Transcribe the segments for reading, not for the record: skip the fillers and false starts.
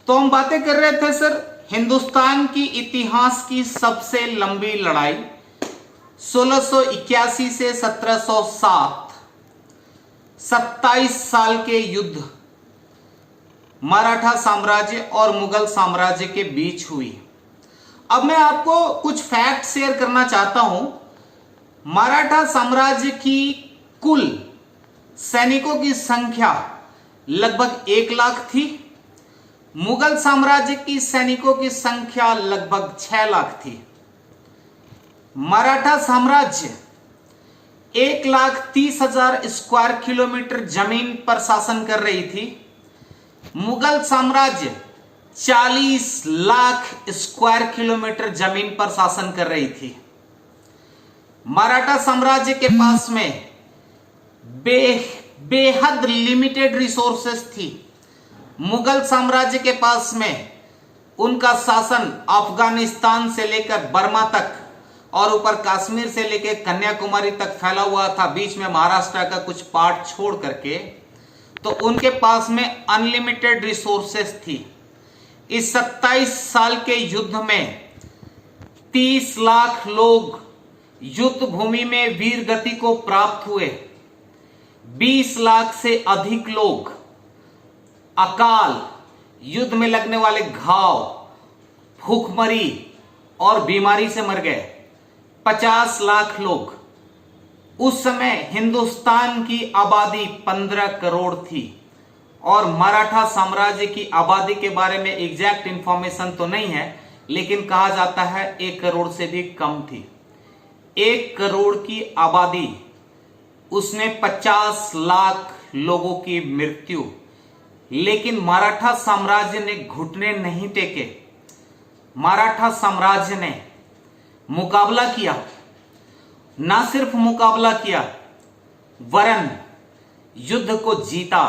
तो हम बातें कर रहे थे सर हिंदुस्तान की इतिहास की सबसे लंबी लड़ाई 1681 से 1707, 27 साल के युद्ध मराठा साम्राज्य और मुगल साम्राज्य के बीच हुई। अब मैं आपको कुछ फैक्ट शेयर करना चाहता हूं। मराठा साम्राज्य की कुल सैनिकों की संख्या लगभग 1 लाख थी। मुगल साम्राज्य की सैनिकों की संख्या लगभग 6 लाख थी। मराठा साम्राज्य 1,30,000 स्क्वायर किलोमीटर जमीन पर शासन कर रही थी। मुगल साम्राज्य 40 लाख स्क्वायर किलोमीटर जमीन पर शासन कर रही थी। मराठा साम्राज्य के पास में बेहद लिमिटेड रिसोर्सेस थी। मुगल साम्राज्य के पास में उनका शासन अफगानिस्तान से लेकर बर्मा तक और ऊपर कश्मीर से लेकर कन्याकुमारी तक फैला हुआ था, बीच में महाराष्ट्र का कुछ पार्ट छोड़ करके। तो उनके पास में अनलिमिटेड रिसोर्सेस थी। इस 27 साल के युद्ध में 30 लाख लोग युद्ध भूमि में वीर गति को प्राप्त हुए। 20 लाख से अधिक लोग अकाल, युद्ध में लगने वाले घाव, भूखमरी और बीमारी से मर गए। 50 लाख लोग। उस समय हिंदुस्तान की आबादी 15 करोड़ थी और मराठा साम्राज्य की आबादी के बारे में एग्जैक्ट इंफॉर्मेशन तो नहीं है, लेकिन कहा जाता है 1 करोड़ से भी कम थी। 1 करोड़ की आबादी, उसमें 50 लाख लोगों की मृत्यु। लेकिन मराठा साम्राज्य ने घुटने नहीं टेके। मराठा साम्राज्य ने मुकाबला किया। ना सिर्फ मुकाबला किया वरन युद्ध को जीता।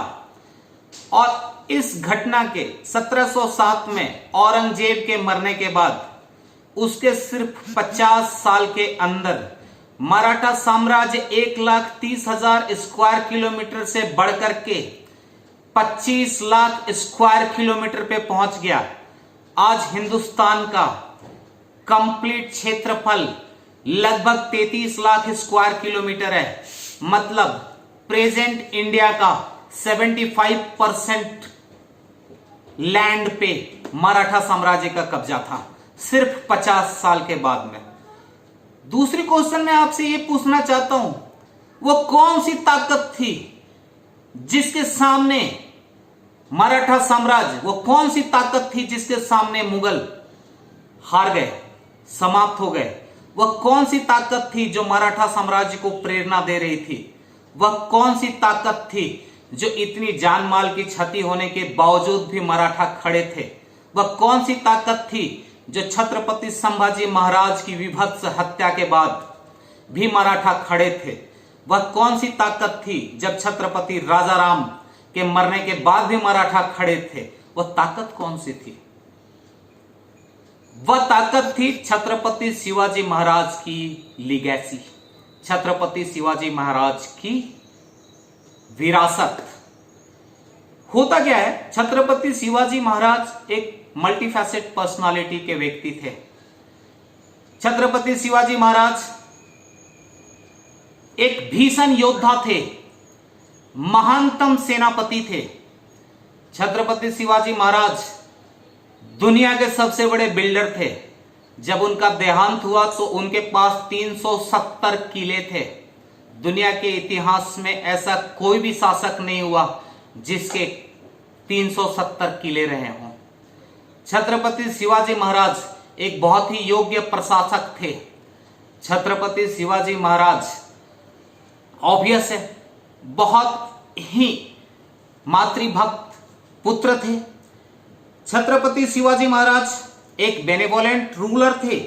और इस घटना के 1707 में औरंगजेब के मरने के बाद उसके सिर्फ 50 साल के अंदर मराठा साम्राज्य 1,30,000 स्क्वायर किलोमीटर से बढ़कर के 25 लाख स्क्वायर किलोमीटर पे पहुंच गया। आज हिंदुस्तान का कंप्लीट क्षेत्रफल लगभग 33 लाख स्क्वायर किलोमीटर है। मतलब प्रेजेंट इंडिया का 75% लैंड पे मराठा साम्राज्य का कब्जा था, सिर्फ 50 साल के बाद में। दूसरी क्वेश्चन मैं आपसे ये पूछना चाहता हूं, वो कौन सी ताकत थी जिसके सामने मराठा साम्राज्य, वो कौन सी ताकत थी जिसके सामने मुगल हार गए, समाप्त हो गए? वह कौन सी ताकत थी जो मराठा साम्राज्य को प्रेरणा दे रही थी? वह कौन सी ताकत थी जो इतनी जान माल की क्षति होने के बावजूद भी मराठा खड़े थे? वह कौन सी ताकत थी जो छत्रपति संभाजी महाराज की विभत्स हत्या के बाद भी मराठा खड़े थे? वह कौन सी ताकत थी जब छत्रपति राजाराम के मरने के बाद भी मराठा खड़े थे? वह ताकत कौन सी थी? वह ताकत थी छत्रपति शिवाजी महाराज की लीगेसी, छत्रपति शिवाजी महाराज की विरासत। होता क्या है, छत्रपति शिवाजी महाराज एक मल्टीफैसेट पर्सनालिटी के व्यक्ति थे। छत्रपति शिवाजी महाराज एक भीषण योद्धा थे, महानतम सेनापति थे। छत्रपति शिवाजी महाराज दुनिया के सबसे बड़े बिल्डर थे। जब उनका देहांत हुआ तो उनके पास 370 किले थे। दुनिया के इतिहास में ऐसा कोई भी शासक नहीं हुआ जिसके 370 किले रहे हों। छत्रपति शिवाजी महाराज एक बहुत ही योग्य प्रशासक थे। छत्रपति शिवाजी महाराज ऑब्वियस है बहुत ही मातृभक्त पुत्र थे। छत्रपति शिवाजी महाराज एक बेनेवोलेंट रूलर थे।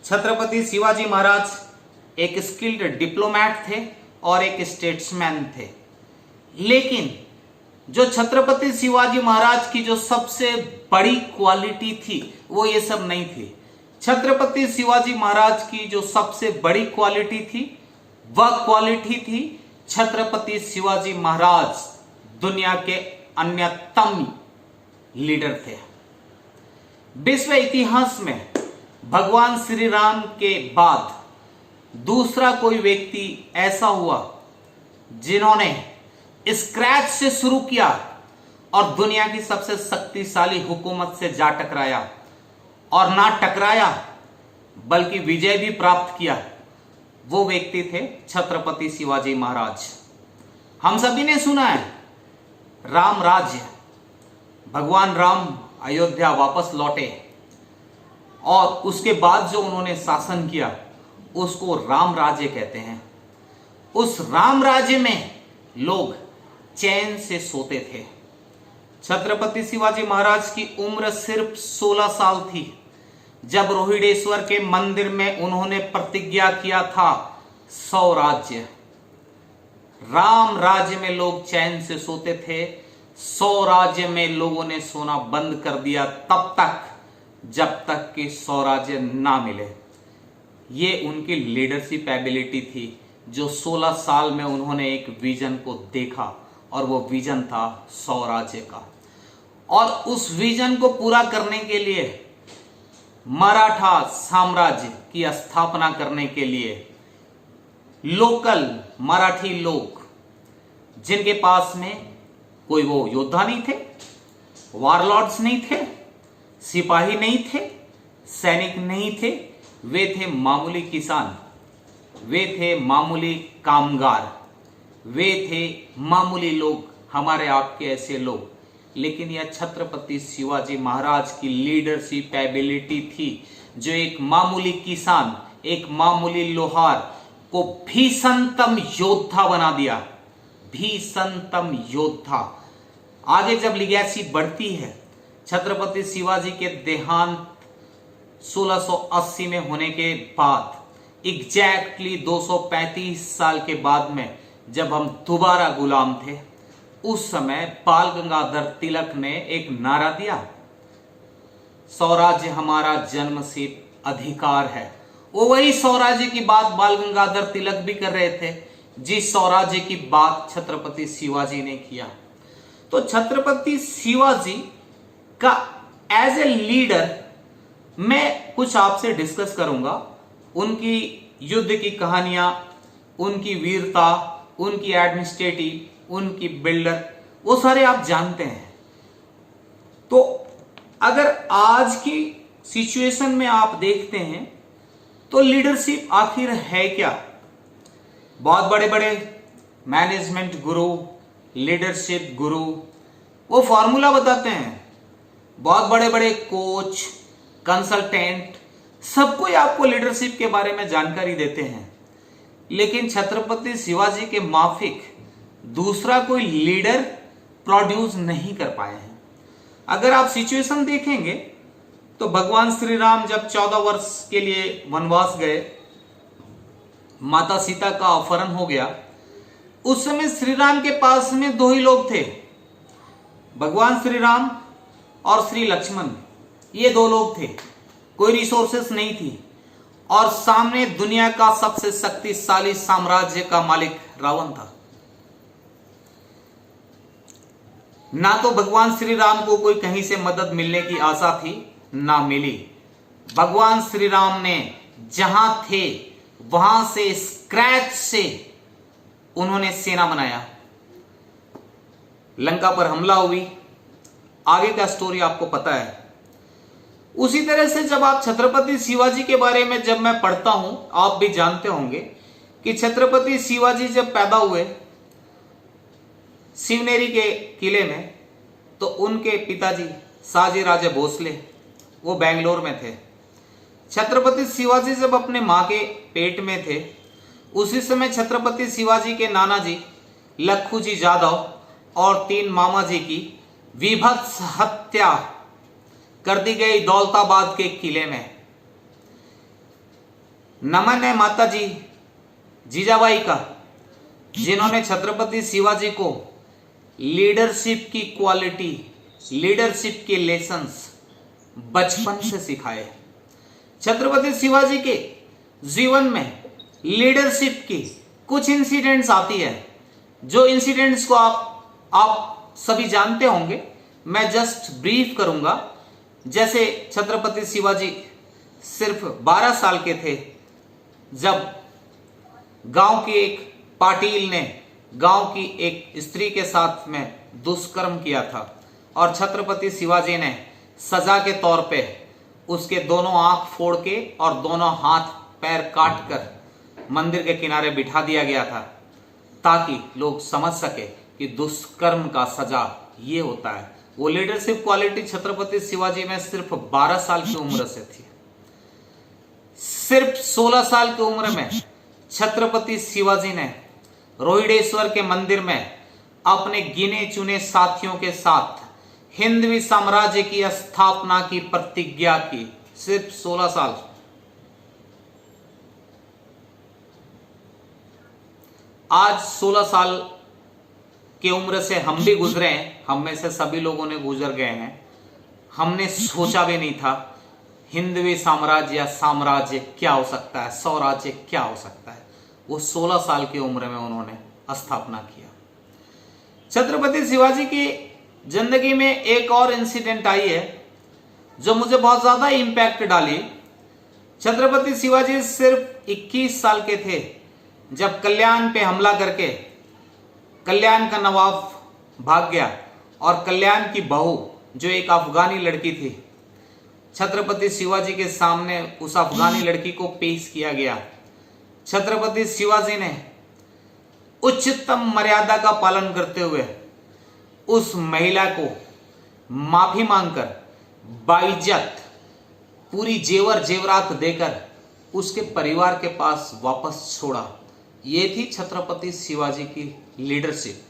छत्रपति शिवाजी महाराज एक स्किल्ड डिप्लोमैट थे और एक स्टेट्समैन थे। लेकिन जो छत्रपति शिवाजी महाराज की जो सबसे बड़ी क्वालिटी थी वो ये सब नहीं थी। छत्रपति शिवाजी महाराज की जो सबसे बड़ी क्वालिटी थी वह क्वालिटी थी छत्रपति शिवाजी महाराज दुनिया के अन्यतम लीडर थे। विश्व इतिहास में भगवान श्री राम के बाद दूसरा कोई व्यक्ति ऐसा हुआ जिन्होंने स्क्रैच से शुरू किया और दुनिया की सबसे शक्तिशाली हुकूमत से जा टकराया, और ना टकराया बल्कि विजय भी प्राप्त किया। वो व्यक्ति थे छत्रपति शिवाजी महाराज। हम सभी ने सुना है राम राज्य, भगवान राम अयोध्या वापस लौटे और उसके बाद जो उन्होंने शासन किया उसको राम राज्य कहते हैं। उस राम राज्य में लोग चैन से सोते थे। छत्रपति शिवाजी महाराज की उम्र सिर्फ 16 साल थी जब रोहिडेश्वर के मंदिर में उन्होंने प्रतिज्ञा किया था स्वराज्य। राम राज्य में लोग चैन से सोते थे, स्वराज्य में लोगों ने सोना बंद कर दिया तब तक जब तक कि स्वराज्य ना मिले। ये उनकी लीडरशिप एबिलिटी थी जो 16 साल में उन्होंने एक विजन को देखा और वो विजन था स्वराज्य का। और उस विजन को पूरा करने के लिए मराठा साम्राज्य की स्थापना करने के लिए लोकल मराठी लोग जिनके पास में कोई वो योद्धा नहीं थे, वारलॉर्ड्स नहीं थे, सिपाही नहीं थे, सैनिक नहीं थे, वे थे मामूली किसान, वे थे मामूली कामगार, वे थे मामूली लोग, हमारे आपके ऐसे लोग। लेकिन यह छत्रपति शिवाजी महाराज की लीडरशिप एबिलिटी थी जो एक मामूली किसान, एक मामूली लोहार को भीषणतम योद्धा बना दिया। भीषणतम योद्धा। आगे जब लिगेसी बढ़ती है, छत्रपति शिवाजी के देहांत 1680 में होने के बाद एग्जैक्टली 235 साल के बाद में जब हम दोबारा गुलाम थे, उस समय बाल गंगाधर तिलक ने एक नारा दिया, स्वराज्य हमारा जन्मसिद्ध अधिकार है। वो वही स्वराज्य की बात बाल गंगाधर तिलक भी कर रहे थे जिस स्वराज्य की बात छत्रपति शिवाजी ने किया। तो छत्रपति शिवाजी का एज ए लीडर मैं कुछ आपसे डिस्कस करूंगा। उनकी युद्ध की कहानियां, उनकी वीरता, उनकी एडमिनिस्ट्रेटिव, उनकी बिल्डर, वो सारे आप जानते हैं। तो अगर आज की सिचुएशन में आप देखते हैं तो लीडरशिप आखिर है क्या? बहुत बड़े बड़े मैनेजमेंट गुरु, लीडरशिप गुरु वो फॉर्मूला बताते हैं। बहुत बड़े बड़े कोच, कंसल्टेंट, सब कोई आपको लीडरशिप के बारे में जानकारी देते हैं, लेकिन छत्रपति शिवाजी के माफिक दूसरा कोई लीडर प्रोड्यूस नहीं कर पाए हैं। अगर आप सिचुएशन देखेंगे तो भगवान श्री राम जब 14 वर्ष के लिए वनवास गए, माता सीता का अपहरण हो गया, उस समय श्री राम के पास में दो ही लोग थे, भगवान श्री राम और श्री लक्ष्मण। ये दो लोग थे, कोई रिसोर्सेस नहीं थी, और सामने दुनिया का सबसे शक्तिशाली साम्राज्य का मालिक रावण था। ना तो भगवान श्री राम को कोई कहीं से मदद मिलने की आशा थी, ना मिली। भगवान श्री राम ने जहां थे वहां से स्क्रैच से उन्होंने सेना बनाया, लंका पर हमला हुई, आगे का स्टोरी आपको पता है। उसी तरह से जब आप छत्रपति शिवाजी के बारे में जब मैं पढ़ता हूं, आप भी जानते होंगे कि छत्रपति शिवाजी जब पैदा हुए शिवनेरी के किले में, तो उनके पिताजी साजी राजे भोसले वो बेंगलोर में थे। छत्रपति शिवाजी जब अपने मां के पेट में थे, उसी समय छत्रपति शिवाजी के नाना जी लखू जी जादव और 3 मामा जी की विभत्स हत्या कर दी गई दौलताबाद के किले में। नमन है माता जी जीजाबाई का, जिन्होंने छत्रपति शिवाजी को लीडरशिप की क्वालिटी, लीडरशिप के लेसन्स बचपन से सिखाए। छत्रपति शिवाजी के जीवन में लीडरशिप की कुछ इंसिडेंट्स आती है, जो इंसिडेंट्स को आप सभी जानते होंगे। मैं जस्ट ब्रीफ करूंगा जैसे छत्रपति शिवाजी सिर्फ 12 साल के थे जब गांव के एक पाटिल ने गांव की एक स्त्री के साथ में दुष्कर्म किया था और छत्रपति शिवाजी ने सजा के तौर पे उसके दोनों आंख फोड़ के और दोनों हाथ पैर काट कर मंदिर के किनारे बिठा दिया गया था ताकि लोग समझ सके कि दुष्कर्म का सजा ये होता है। वो लीडरशिप क्वालिटी छत्रपति शिवाजी में सिर्फ 12 साल की उम्र से थी। सिर्फ 16 साल की उम्र में छत्रपति शिवाजी ने रोहिडेश्वर के मंदिर में अपने गिने चुने साथियों के साथ हिंदवी साम्राज्य की स्थापना की प्रतिज्ञा की। सिर्फ 16 साल। आज 16 साल की उम्र से हम भी गुजरे हैं, हम में से सभी लोगों ने गुजर गए हैं। हमने सोचा भी नहीं था हिंदवी साम्राज्य या साम्राज्य क्या हो सकता है, स्वराज्य क्या हो सकता है। वो 16 साल की उम्र में उन्होंने स्थापना किया। छत्रपति शिवाजी की जिंदगी में एक और इंसिडेंट आई है जो मुझे बहुत ज्यादा इंपैक्ट डाली। छत्रपति शिवाजी सिर्फ 21 साल के थे जब कल्याण पे हमला करके कल्याण का नवाब भाग गया और कल्याण की बहू जो एक अफगानी लड़की थी, छत्रपति शिवाजी के सामने उस अफगानी लड़की को पेश किया गया। छत्रपति शिवाजी ने उच्चतम मर्यादा का पालन करते हुए उस महिला को माफी मांगकर बाइज्जत पूरी जेवर जेवरात देकर उसके परिवार के पास वापस छोड़ा। ये थी छत्रपति शिवाजी की लीडरशिप।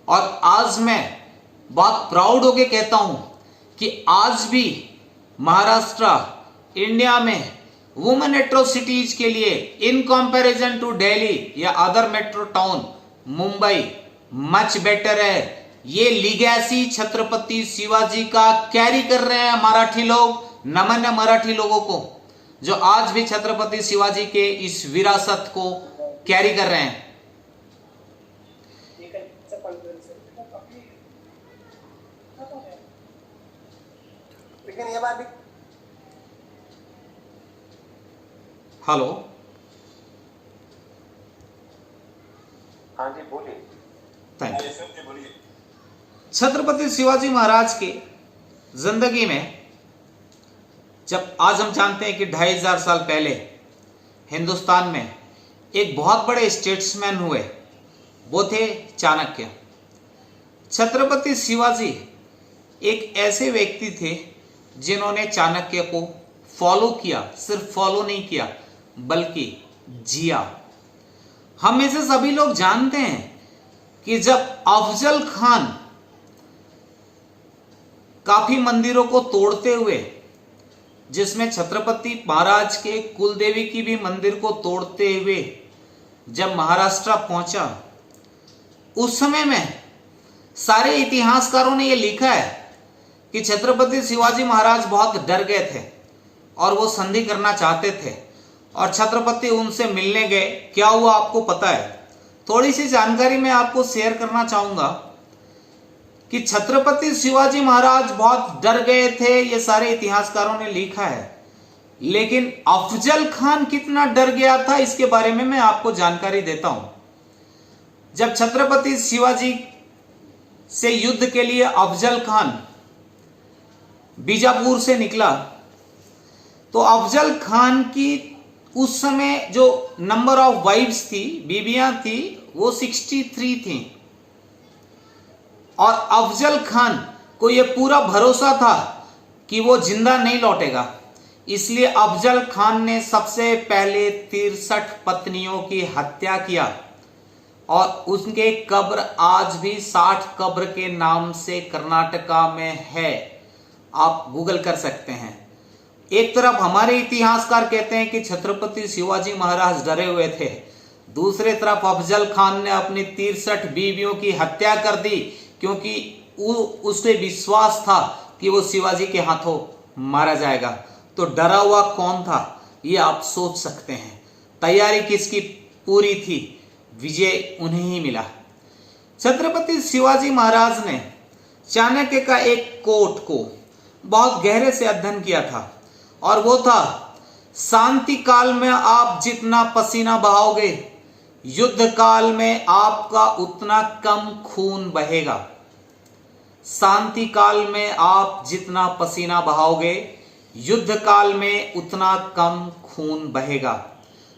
और आज मैं बहुत प्राउड होके कहता हूं कि आज भी महाराष्ट्र इंडिया में वुमेन मेट्रो सिटीज के लिए इन कंपैरिजन टू दिल्ली या other metro town Mumbai much better है। ये लीगैसी छत्रपति शिवाजी का कैरी कर रहे हैं मराठी लोग। नमन है मराठी लोगों को जो आज भी छत्रपति शिवाजी के इस विरासत को कैरी कर रहे हैं। हेलो, हाँ जी बोलिए। Thank you. छत्रपति शिवाजी महाराज की जिंदगी में जब आज हम जानते हैं कि 2500 साल पहले हिंदुस्तान में एक बहुत बड़े स्टेट्समैन हुए, वो थे चाणक्य। छत्रपति शिवाजी एक ऐसे व्यक्ति थे जिन्होंने चाणक्य को फॉलो किया। सिर्फ फॉलो नहीं किया बल्कि जिया। हम में से सभी लोग जानते हैं कि जब अफजल खान काफी मंदिरों को तोड़ते हुए, जिसमें छत्रपति महाराज के कुलदेवी की भी मंदिर को तोड़ते हुए जब महाराष्ट्र पहुंचा, उस समय में सारे इतिहासकारों ने यह लिखा है कि छत्रपति शिवाजी महाराज बहुत डर गए थे और वो संधि करना चाहते थे और छत्रपति उनसे मिलने गए। क्या हुआ आपको पता है? थोड़ी सी जानकारी मैं आपको शेयर करना चाहूंगा कि छत्रपति शिवाजी महाराज बहुत डर गए थे, ये सारे इतिहासकारों ने लिखा है। लेकिन अफजल खान कितना डर गया था इसके बारे में मैं आपको जानकारी देता हूं। जब छत्रपति शिवाजी से युद्ध के लिए अफजल खान बीजापुर से निकला तो अफजल खान की उस समय जो नंबर ऑफ वाइफ्स थी, बीबियां थी, वो 63 थी और अफजल खान को यह पूरा भरोसा था कि वो जिंदा नहीं लौटेगा। इसलिए अफजल खान ने सबसे पहले 63 पत्नियों की हत्या किया और उनके कब्र आज भी 60 कब्र के नाम से कर्नाटका में है। आप गूगल कर सकते हैं। एक तरफ हमारे इतिहासकार कहते हैं कि छत्रपति शिवाजी महाराज डरे हुए थे, दूसरे तरफ अफजल खान ने अपनी 63 बीवियों की हत्या कर दी क्योंकि उसे विश्वास था कि वो शिवाजी के हाथों मारा जाएगा। तो डरा हुआ कौन था ये आप सोच सकते हैं। तैयारी किसकी पूरी थी? विजय उन्हें ही मिला। छत्रपति शिवाजी महाराज ने चाणक्य का एक कोट को बहुत गहरे से अध्ययन किया था, और वो था शांति काल में आप जितना पसीना बहाओगे, युद्ध काल में आपका उतना कम खून बहेगा। शांति काल में आप जितना पसीना बहाओगे, युद्ध काल में उतना कम खून बहेगा।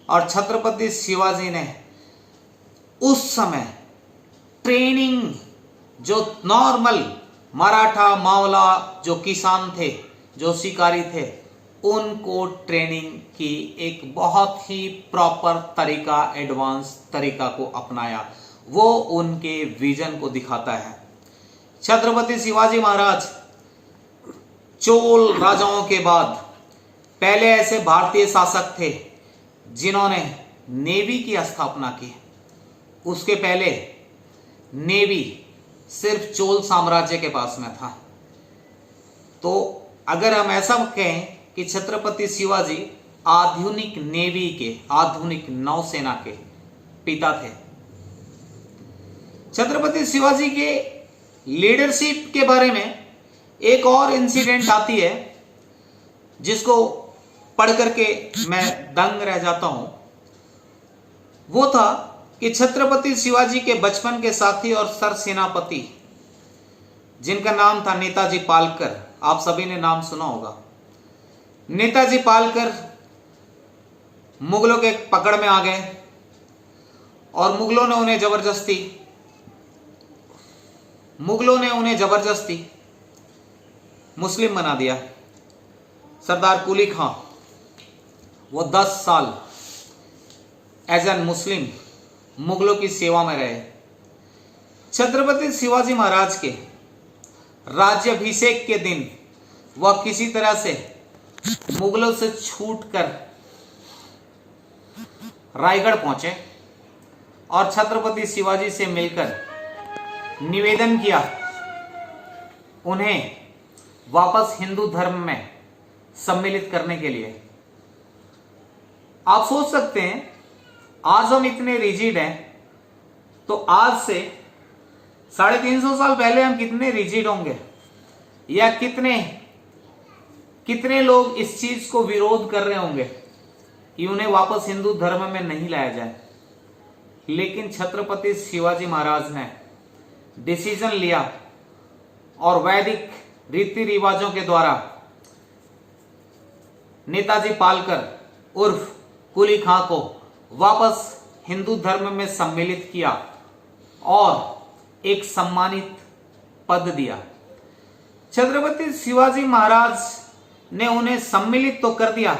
और छत्रपति शिवाजी ने उस समय ट्रेनिंग, जो नॉर्मल मराठा मावला जो किसान थे, जो शिकारी थे, उनको ट्रेनिंग की एक बहुत ही प्रॉपर तरीका, एडवांस तरीका को अपनाया। वो उनके विजन को दिखाता है। छत्रपति शिवाजी महाराज चोल राजाओं के बाद पहले ऐसे भारतीय शासक थे जिन्होंने नेवी की स्थापना की। उसके पहले नेवी सिर्फ चोल साम्राज्य के पास में था। तो अगर हम ऐसा कहें कि छत्रपति शिवाजी आधुनिक नेवी के, आधुनिक नौसेना के पिता थे। छत्रपति शिवाजी के लीडरशिप के बारे में एक और इंसिडेंट आती है जिसको पढ़ करके मैं दंग रह जाता हूं। वो था कि छत्रपति शिवाजी के बचपन के साथी और सर सेनापति, जिनका नाम था नेताजी पालकर, आप सभी ने नाम सुना होगा। नेताजी पालकर मुगलों के पकड़ में आ गए और मुगलों ने उन्हें जबरदस्ती मुस्लिम बना दिया। सरदार कुली खां, वो 10 साल एज एन मुस्लिम मुगलों की सेवा में रहे। छत्रपति शिवाजी महाराज के राज्याभिषेक के दिन वह किसी तरह से मुगलों से छूटकर रायगढ़ पहुंचे और छत्रपति शिवाजी से मिलकर निवेदन किया उन्हें वापस हिंदू धर्म में सम्मिलित करने के लिए। आप सोच सकते हैं, आज हम इतने रिजिड हैं, तो आज से 350 साल पहले हम कितने रिजिड होंगे, या कितने लोग इस चीज को विरोध कर रहे होंगे कि उन्हें वापस हिंदू धर्म में नहीं लाया जाए। लेकिन छत्रपति शिवाजी महाराज ने डिसीजन लिया और वैदिक रीति रिवाजों के द्वारा नेताजी पालकर उर्फ कुली खां को वापस हिंदू धर्म में सम्मिलित किया और एक सम्मानित पद दिया। छत्रपति शिवाजी महाराज ने उन्हें सम्मिलित तो कर दिया,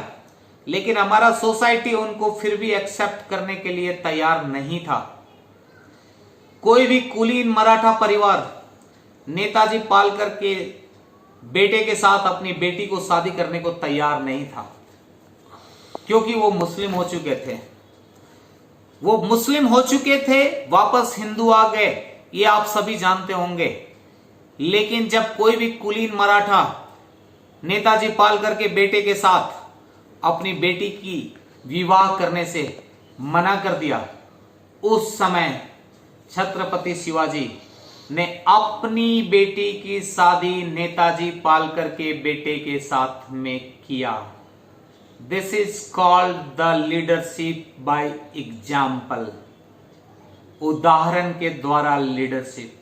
लेकिन हमारा सोसाइटी उनको फिर भी एक्सेप्ट करने के लिए तैयार नहीं था। कोई भी कुलीन मराठा परिवार नेताजी पालकर के बेटे के साथ अपनी बेटी को शादी करने को तैयार नहीं था, क्योंकि वो मुस्लिम हो चुके थे। वापस हिंदू आ गए, ये आप सभी जानते होंगे। लेकिन जब कोई भी कुलीन मराठा नेताजी पालकर के बेटे के साथ अपनी बेटी की विवाह करने से मना कर दिया, उस समय छत्रपति शिवाजी ने अपनी बेटी की शादी नेताजी पालकर के बेटे के साथ में किया। This is called the leadership by example, उदाहरण के द्वारा लीडरशिप।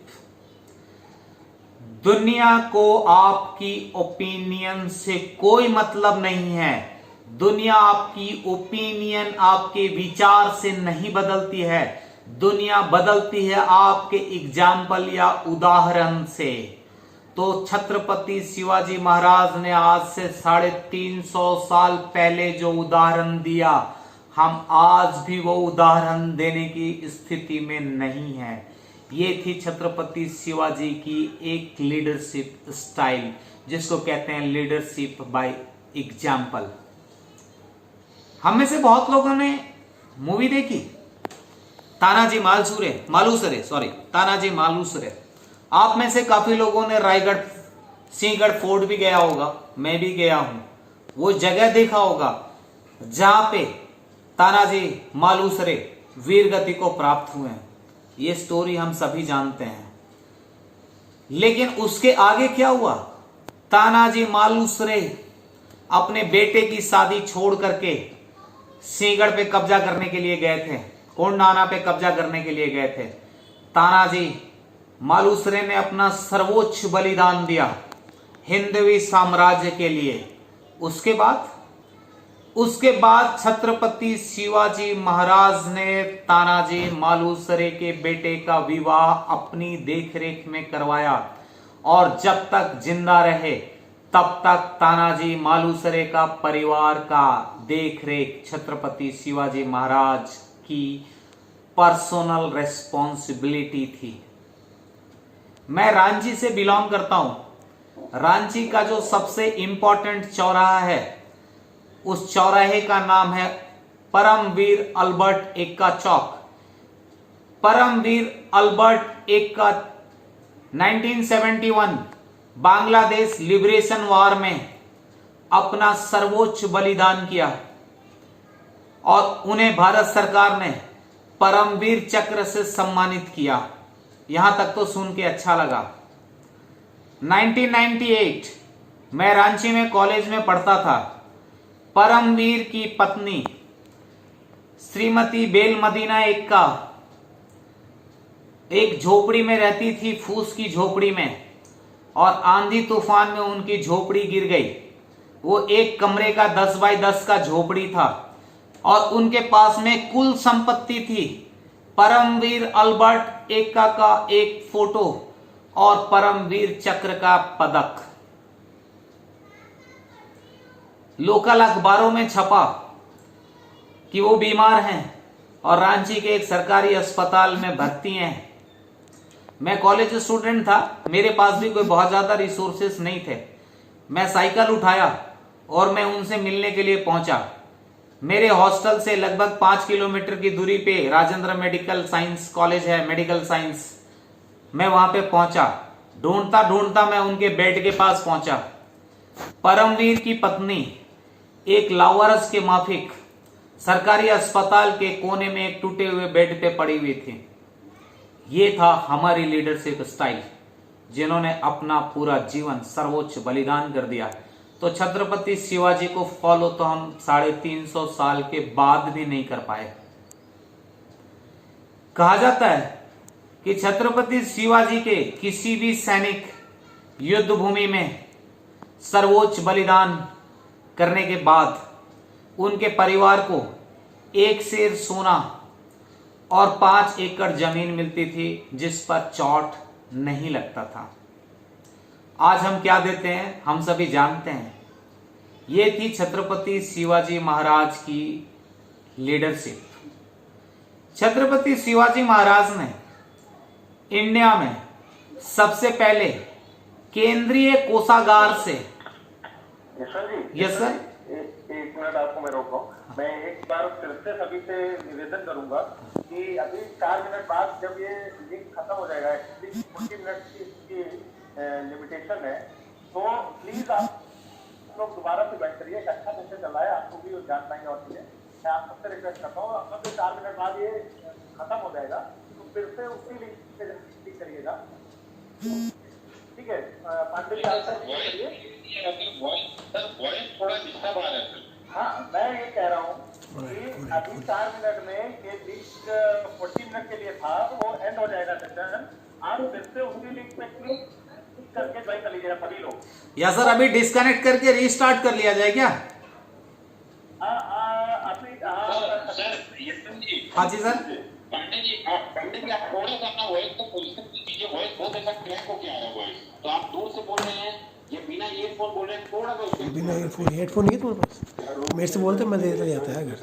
दुनिया को आपकी ओपिनियन से कोई मतलब नहीं है। दुनिया आपकी ओपिनियन, आपके विचार से नहीं बदलती है। दुनिया बदलती है आपके एग्जाम्पल या उदाहरण से। तो छत्रपति शिवाजी महाराज ने आज से 350 साल पहले जो उदाहरण दिया, हम आज भी वो उदाहरण देने की स्थिति में नहीं है। ये थी छत्रपति शिवाजी की एक लीडरशिप स्टाइल, जिसको कहते हैं लीडरशिप बाय एग्जाम्पल। हम में से बहुत लोगों ने मूवी देखी तानाजी मालुसरे। आप में से काफी लोगों ने रायगढ़ सिंहगढ़ फोर्ट भी गया होगा, मैं भी गया हूं। वो जगह देखा होगा जहां पे तानाजी मालुसरे वीर गति को प्राप्त हुए हैं। ये स्टोरी हम सभी जानते हैं। लेकिन उसके आगे क्या हुआ, तानाजी मालुसरे अपने बेटे की शादी छोड़ करके सिंहगढ़ पे कब्जा करने के लिए गए थे, कोंडाना पे कब्जा करने के लिए गए थे। तानाजी मालुसरे ने अपना सर्वोच्च बलिदान दिया हिंदवी साम्राज्य के लिए। उसके बाद छत्रपति शिवाजी महाराज ने तानाजी मालुसरे के बेटे का विवाह अपनी देखरेख में करवाया और जब तक जिंदा रहे तब तक तानाजी मालुसरे का परिवार का देखरेख छत्रपति शिवाजी महाराज की पर्सनल रेस्पॉन्सिबिलिटी थी। मैं रांची से बिलोंग करता हूं। रांची का जो सबसे इंपॉर्टेंट चौराहा है उस चौराहे का नाम है परमवीर अल्बर्ट एक्का चौक। Paramvir Albert Ekka 1971 Bangladesh liberation war में अपना सर्वोच्च बलिदान किया और उन्हें भारत सरकार ने परमवीर चक्र से सम्मानित किया। यहां तक तो सुन के अच्छा लगा। 1998 मैं रांची में कॉलेज में पढ़ता था। परमवीर की पत्नी श्रीमती बेल मदीना एक्का एक झोपड़ी में रहती थी, फूस की झोपड़ी में, और आंधी तूफान में उनकी झोपड़ी गिर गई। वो एक कमरे का 10 बाय 10 का झोपड़ी था और उनके पास में कुल संपत्ति थी परमवीर अल्बर्ट एक्का का एक फोटो और परमवीर चक्र का पदक। लोकल अखबारों में छपा कि वो बीमार हैं और रांची के एक सरकारी अस्पताल में भर्ती हैं। मैं कॉलेज स्टूडेंट था, मेरे पास भी कोई बहुत ज्यादा रिसोर्सेस नहीं थे। मैं साइकिल उठाया और मैं उनसे मिलने के लिए पहुंचा। मेरे हॉस्टल से लगभग 5 किलोमीटर की दूरी पे राजेंद्र मेडिकल साइंस कॉलेज है, मेडिकल साइंस। मैं वहां पे पहुंचा, ढूंढता ढूंढता मैं उनके बेड के पास पहुंचा। परमवीर की पत्नी एक लावारस के माफिक सरकारी अस्पताल के कोने में एक टूटे हुए बेड पे पड़ी हुई थी। ये था हमारी लीडरशिप स्टाइल, जिन्होंने अपना पूरा जीवन सर्वोच्च बलिदान कर दिया। तो छत्रपति शिवाजी को फॉलो तो हम 350 साल के बाद भी नहीं कर पाए। कहा जाता है कि छत्रपति शिवाजी के किसी भी सैनिक युद्ध भूमि में सर्वोच्च बलिदान करने के बाद उनके परिवार को 1 सेर सोना और 5 एकड़ जमीन मिलती थी जिस पर चोट नहीं लगता था। आज हम क्या देते हैं हम सभी जानते हैं। ये थी छत्रपति शिवाजी महाराज की लीडरशिप। छत्रपति शिवाजी महाराज ने इंडिया में सबसे पहले केंद्रीय कोषागार से। यस सर, एक मिनट आपको मैं रोक रहा हूँ। मैं एक बार फिर से सभी से निवेदन करूंगा कि अभी 4 मिनट बाद जब ये लिंक खत्म हो जाएगा, एक्चुअली 40 मिनट की लिमिटेशन है, तो प्लीज आप लोग दोबारा से ज्वाइन करिए। एक अच्छा मैसेज चल रहा है, आपको भी जान पाएंगे और चीजें। मैं आप सबसे रिक्वेस्ट करता हूँ, अब 4 मिनट बाद ये खत्म हो जाएगा तो फिर से उसी लिंक पे क्लिक करिएगा, ठीक है? पांडे जी करिए। वॉइस थोड़ा डिस्टर्ब आ रहा है। हाँ, मैं ये कह रहा हूँ कि अभी 4 मिनट में ये लिंक 40 मिनट के लिए था तो वो एंड हो जाएगा सेशन। आप फिर से उसी लिंक पे क्लिक करके ज्वाइन कर लीजिएगा सभी लोग। या सर अभी डिस्कनेक्ट करके रीस्टार्ट कर लिया जाए क्या? हाँ जी सर। पांडे जी आप थोड़ा सा अपना वॉइस को पोजीशन कीजिए। वॉइस बहुत ऐसा क्रैक होके आ रहा है वॉइस, तो आप दूर से बोल रहे हैं, ये बिना ईयरफोन बोल रहे हैं, थोड़ा सा बिना ईयरफोन हेडफोन नहीं है तुम्हारे पास? मेरे से बोलते मैं देता जाता है घर।